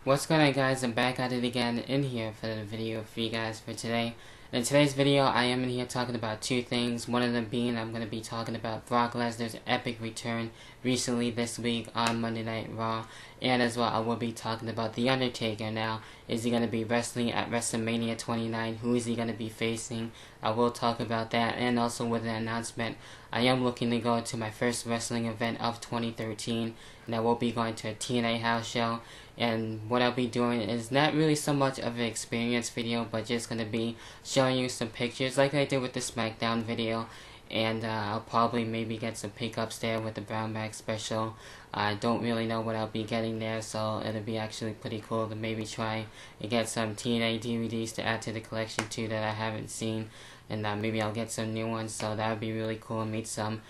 What's going on, guys? I'm back at it again in here for the video for you guys for today. In today's video, I am in here talking about two things. One of them being I'm going to be talking about Brock Lesnar's epic return recently this week on Monday Night Raw. And as well, I will be talking about The Undertaker now. Is he going to be wrestling at Wrestlemania 29? Who is he going to be facing? I will talk about that. And also with the announcement, I am looking to go to my first wrestling event of 2013. And I will be going to a TNA house show. And what I'll be doing is not really so much of an experience video, but just going to be showing you some pictures like I did with the SmackDown video. And I'll probably maybe get some pickups there with the brown bag special. I don't really know what I'll be getting there, so it'll be actually pretty cool to maybe try and get some TNA DVDs to add to the collection too that I haven't seen. And maybe I'll get some new ones, so that would be really cool. Meet some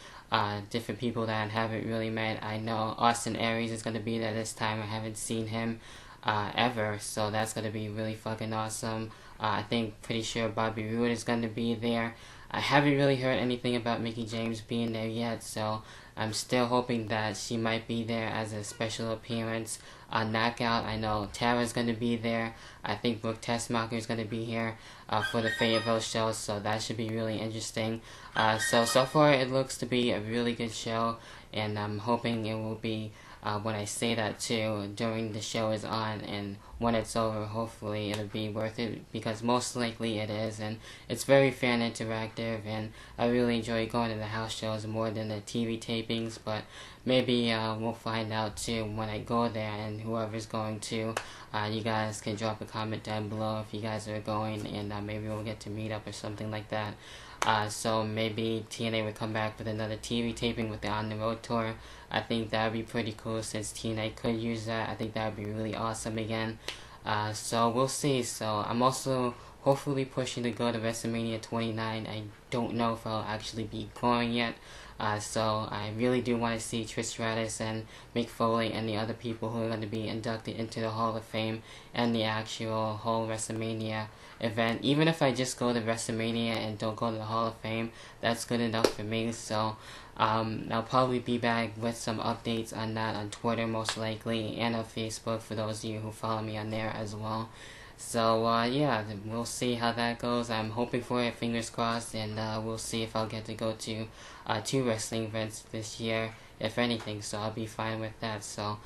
different people that I haven't really met. I know Austin Aries is going to be there this time. I haven't seen him ever, so that's going to be really fucking awesome. I think pretty sure Bobby Roode is going to be there. I haven't really heard anything about Mickie James being there yet, so I'm still hoping that she might be there as a special appearance. Knockout, I know Tara's going to be there. I think Brooke Tessmacher is going to be here for the Fayetteville show, so that should be really interesting. So far it looks to be a really good show, and I'm hoping it will be when I say that too, during the show is on, and when it's over, hopefully it'll be worth it, because most likely it is, and it's very fan interactive, and I really enjoy going to the house shows more than the TV tapings, but maybe we'll find out too when I go there, and whoever's going to, you guys can drop a comment down below if you guys are going, and maybe we'll get to meet up or something like that. So maybe TNA would come back with another TV taping with the On The Road tour. I think that would be pretty cool since TNA could use that. I think that would be really awesome again. So we'll see. So I'm also hopefully pushing to go to Wrestlemania 29. I don't know if I'll actually be going yet. So I really do want to see Trish Stratus and Mick Foley and the other people who are going to be inducted into the Hall of Fame and the actual whole WrestleMania event. Even if I just go to WrestleMania and don't go to the Hall of Fame, that's good enough for me. So I'll probably be back with some updates on that on Twitter most likely, and on Facebook for those of you who follow me on there as well. So yeah, we'll see how that goes. I'm hoping for it, fingers crossed, and we'll see if I'll get to go to 2 wrestling events this year, if anything, so I'll be fine with that. So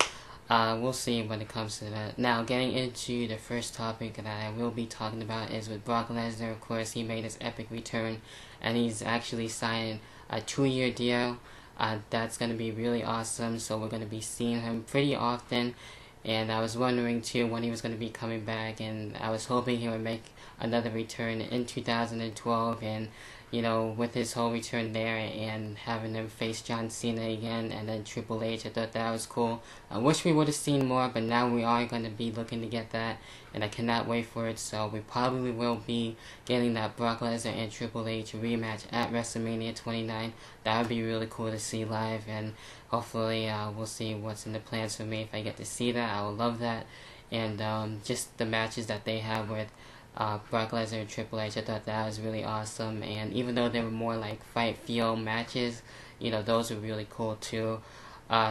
we'll see when it comes to that. Now, getting into the first topic that I will be talking about is with Brock Lesnar. Of course, he made his epic return, and he's actually signed a 2-year deal. That's going to be really awesome, so we're going to be seeing him pretty often. And I was wondering too when he was going to be coming back, and I was hoping he would make another return in 2012, and you know, with his whole return there and having him face John Cena again and then Triple H, I thought that was cool. I wish we would have seen more, but now we are going to be looking to get that, and I cannot wait for it. So we probably will be getting that Brock Lesnar and Triple H rematch at WrestleMania 29. That would be really cool to see live, and hopefully we'll see what's in the plans for me if I get to see that. I would love that. And just the matches that they have with Brock Lesnar and Triple H, I thought that was really awesome. And even though they were more like fight feel matches, you know, those were really cool too.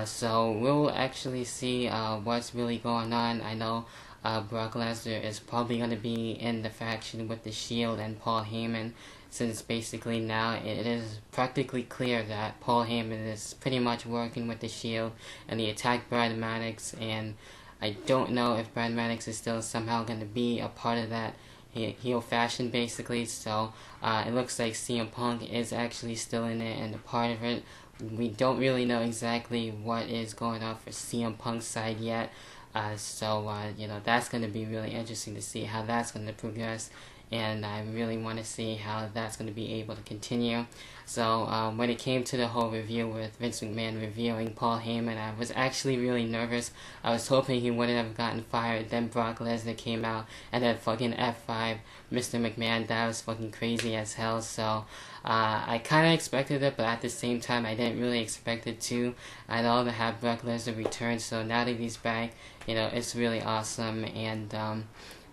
So we'll actually see what's really going on. I know Brock Lesnar is probably going to be in the faction with the Shield and Paul Heyman, since basically now it is practically clear that Paul Heyman is pretty much working with the Shield, and he attacked Brad Maddox, and I don't know if Brad Maddox is still somehow going to be a part of that heel fashion basically. So it looks like CM Punk is actually still in it and a part of it. We don't really know exactly what is going on for CM Punk's side yet. You know, that's going to be really interesting to see how that's going to progress, and I really want to see how that's going to be able to continue. So when it came to the whole review with Vince McMahon reviewing Paul Heyman, I was actually really nervous. I was hoping he wouldn't have gotten fired. Then Brock Lesnar came out and then fucking F5 Mr. McMahon. That was fucking crazy as hell. So I kind of expected it, but at the same time I didn't really expect it to. I'd all to have Brock Lesnar return, so now that he's back, you know, it's really awesome. And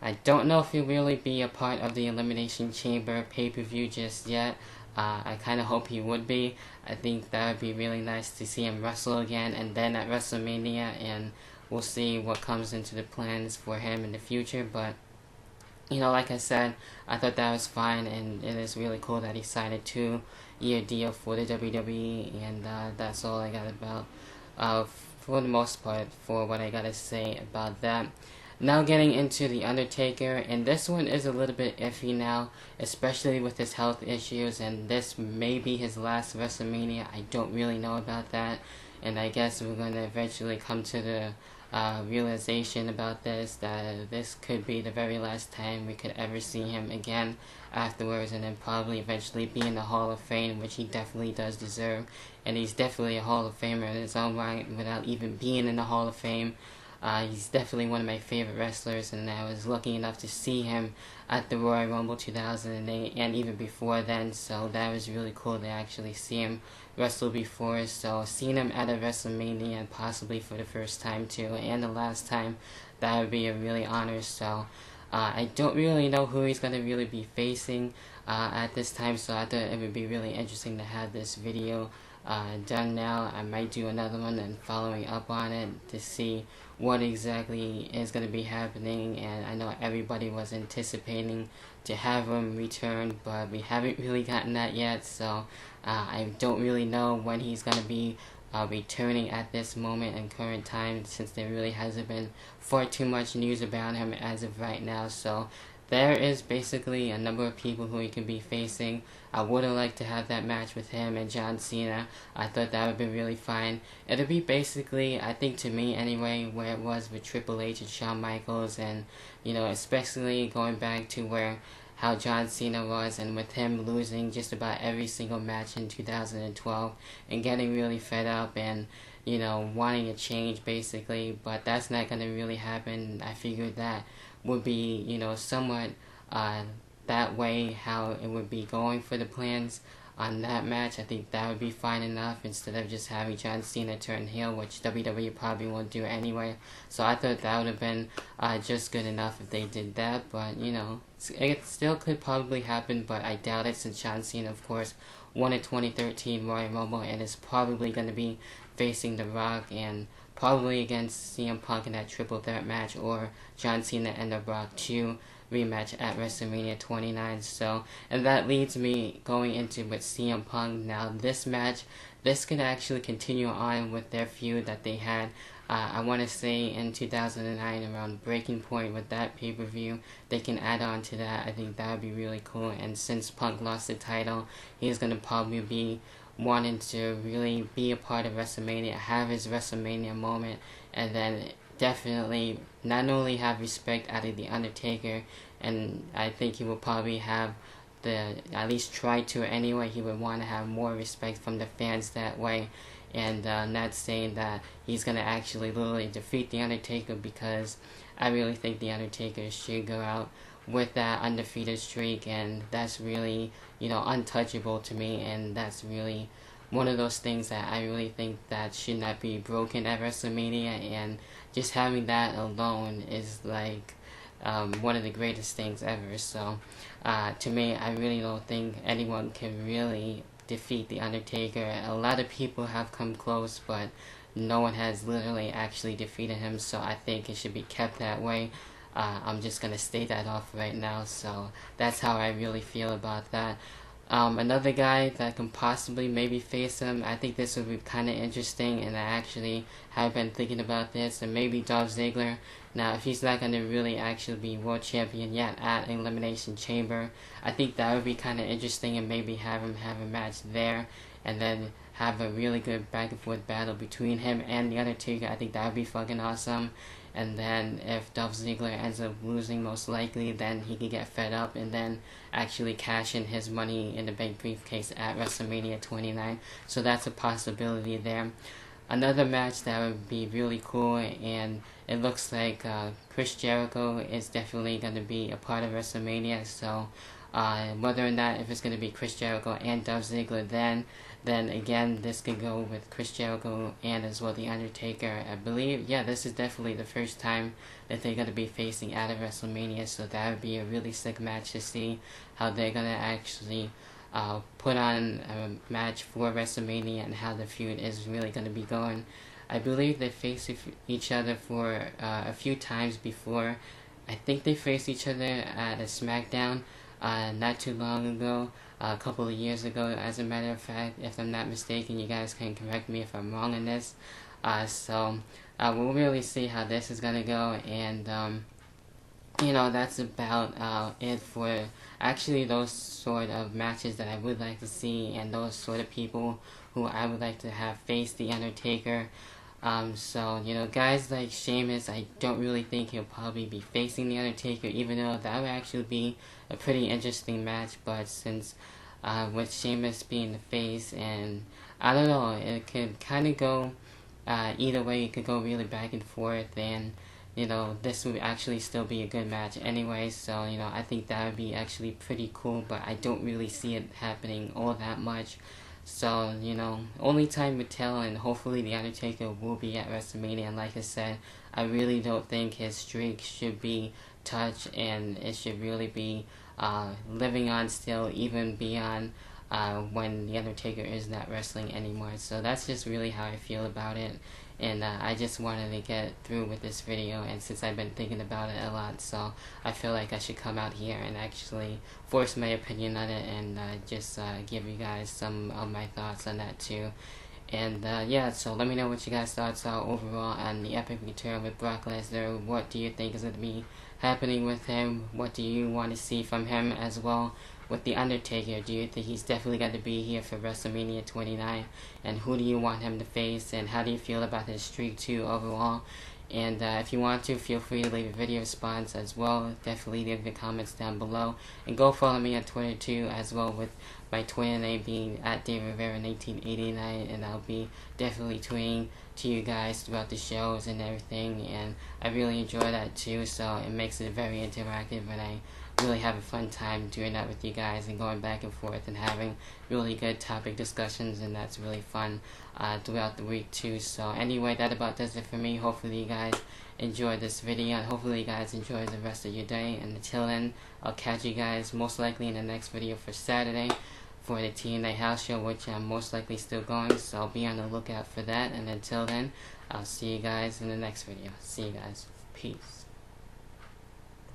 I don't know if he'll really be a part of the Elimination Chamber pay-per-view just yet. I kind of hope he would be. I think that would be really nice to see him wrestle again, and then at WrestleMania, and we'll see what comes into the plans for him in the future. But you know, like I said, I thought that was fine, and it is really cool that he signed a 2-year deal for the WWE, and that's all I got about, for the most part, for what I gotta say about that. Now getting into the Undertaker, and this one is a little bit iffy now, especially with his health issues, and this may be his last Wrestlemania. I don't really know about that, and I guess we're going to eventually come to the realization about this, that this could be the very last time we could ever see him again afterwards, and then probably eventually be in the Hall of Fame, which he definitely does deserve, and he's definitely a Hall of Famer in his own right without even being in the Hall of Fame. He's definitely one of my favorite wrestlers, and I was lucky enough to see him at the Royal Rumble 2008 and even before then, so that was really cool to actually see him wrestle before. So seeing him at a WrestleMania, and possibly for the first time too, and the last time, that would be a really honor. So I don't really know who he's going to really be facing at this time, so I thought it would be really interesting to have this video done now. I might do another one and following up on it to see what exactly is going to be happening. And I know everybody was anticipating to have him return, but we haven't really gotten that yet, so I don't really know when he's going to be returning at this moment in current time, since there really hasn't been far too much news about him as of right now. So there is basically a number of people who he can be facing. I would have liked to have that match with him and John Cena. I thought that would be really fine. It'll be basically, I think to me anyway, where it was with Triple H and Shawn Michaels, and you know, especially going back to how John Cena was, and with him losing just about every single match in 2012 and getting really fed up and, you know, wanting a change basically. But that's not going to really happen. I figured that would be, you know, somewhat that way how it would be going for the plans on that match. I think that would be fine enough, instead of just having John Cena turn heel, which WWE probably won't do anyway. So I thought that would have been just good enough if they did that. But you know, it still could probably happen, but I doubt it, since John Cena of course won a 2013 Royal Rumble and is probably going to be facing The Rock, and probably against CM Punk in that triple threat match, or John Cena and The Rock 2 rematch at WrestleMania 29. So, and that leads me going into with CM Punk. Now this match, this could actually continue on with their feud that they had, I want to say in 2009 around Breaking Point with that pay-per-view. They can add on to that. I think that would be really cool. And since Punk lost the title, he's going to probably be wanting to really be a part of WrestleMania, have his WrestleMania moment, and then definitely not only have respect out of The Undertaker, and I think he will probably have at least try to anyway, he would want to have more respect from the fans that way, and not saying that he's going to actually literally defeat The Undertaker, because I really think The Undertaker should go out with that undefeated streak, and that's really, you know, untouchable to me, and that's really one of those things that I really think that should not be broken at WrestleMania, and just having that alone is like one of the greatest things ever. So to me, I really don't think anyone can really defeat The Undertaker. A lot of people have come close, but no one has literally actually defeated him, so I think it should be kept that way. I'm just going to state that off right now, so that's how I really feel about that. Another guy that can possibly maybe face him, I think this would be kind of interesting, and I actually have been thinking about this, and maybe Dolph Ziggler. Now, if he's not going to really actually be world champion yet at Elimination Chamber, I think that would be kind of interesting, and maybe have him have a match there, and then have a really good back and forth battle between him and The Undertaker. I think that would be fucking awesome. And then if Dolph Ziggler ends up losing, most likely, then he could get fed up and then actually cash in his Money in the Bank briefcase at WrestleMania 29. So that's a possibility there. Another match that would be really cool, and it looks like Chris Jericho is definitely going to be a part of WrestleMania. So whether or not if it's going to be Chris Jericho and Dolph Ziggler, then again, this could go with Chris Jericho and as well The Undertaker. I believe, yeah, this is definitely the first time that they're going to be facing at a WrestleMania, so that would be a really sick match to see how they're going to actually put on a match for WrestleMania and how the feud is really going to be going. I believe they faced each other for a few times before. I think they faced each other at a SmackDown not too long ago, a couple of years ago, as a matter of fact. If I'm not mistaken, you guys can correct me if I'm wrong on this. So we'll really see how this is gonna go, and you know, that's about it for actually those sort of matches that I would like to see, and those sort of people who I would like to have face the Undertaker. So, you know, guys like Sheamus, I don't really think he'll probably be facing the Undertaker, even though that would actually be a pretty interesting match. But since with Sheamus being the face, and I don't know, it could kind of go either way. It could go really back and forth, and you know, this would actually still be a good match anyway. So, you know, I think that would be actually pretty cool, but I don't really see it happening all that much. So, you know, only time would tell, and hopefully the Undertaker will be at Wrestlemania. And like I said, I really don't think his streak should be touched, and it should really be living on still, even beyond when the Undertaker is not wrestling anymore. So that's just really how I feel about it. And I just wanted to get through with this video, and since I've been thinking about it a lot, so I feel like I should come out here and actually voice my opinion on it, and just give you guys some of my thoughts on that too. And yeah, so let me know what you guys' thoughts are overall on the epic return with Brock Lesnar. What do you think is going to be happening with him? What do you want to see from him as well? With the Undertaker, do you think he's definitely got to be here for WrestleMania 29? And who do you want him to face? And how do you feel about his streak too overall? And if you want to, feel free to leave a video response as well. Definitely leave the comments down below. And go follow me on Twitter too, as well, with my Twitter name being at DavidRivera1989. And I'll be definitely tweeting to you guys throughout the shows and everything. And I really enjoy that too, so it makes it very interactive, and I really have a fun time doing that with you guys and going back and forth and having really good topic discussions, and that's really fun throughout the week too. So anyway, that about does it for me. Hopefully you guys enjoyed this video, and hopefully you guys enjoy the rest of your day. And until then, I'll catch you guys most likely in the next video for Saturday for the TNA House Show, which I'm most likely still going, so I'll be on the lookout for that. And until then, I'll see you guys in the next video. See you guys. Peace.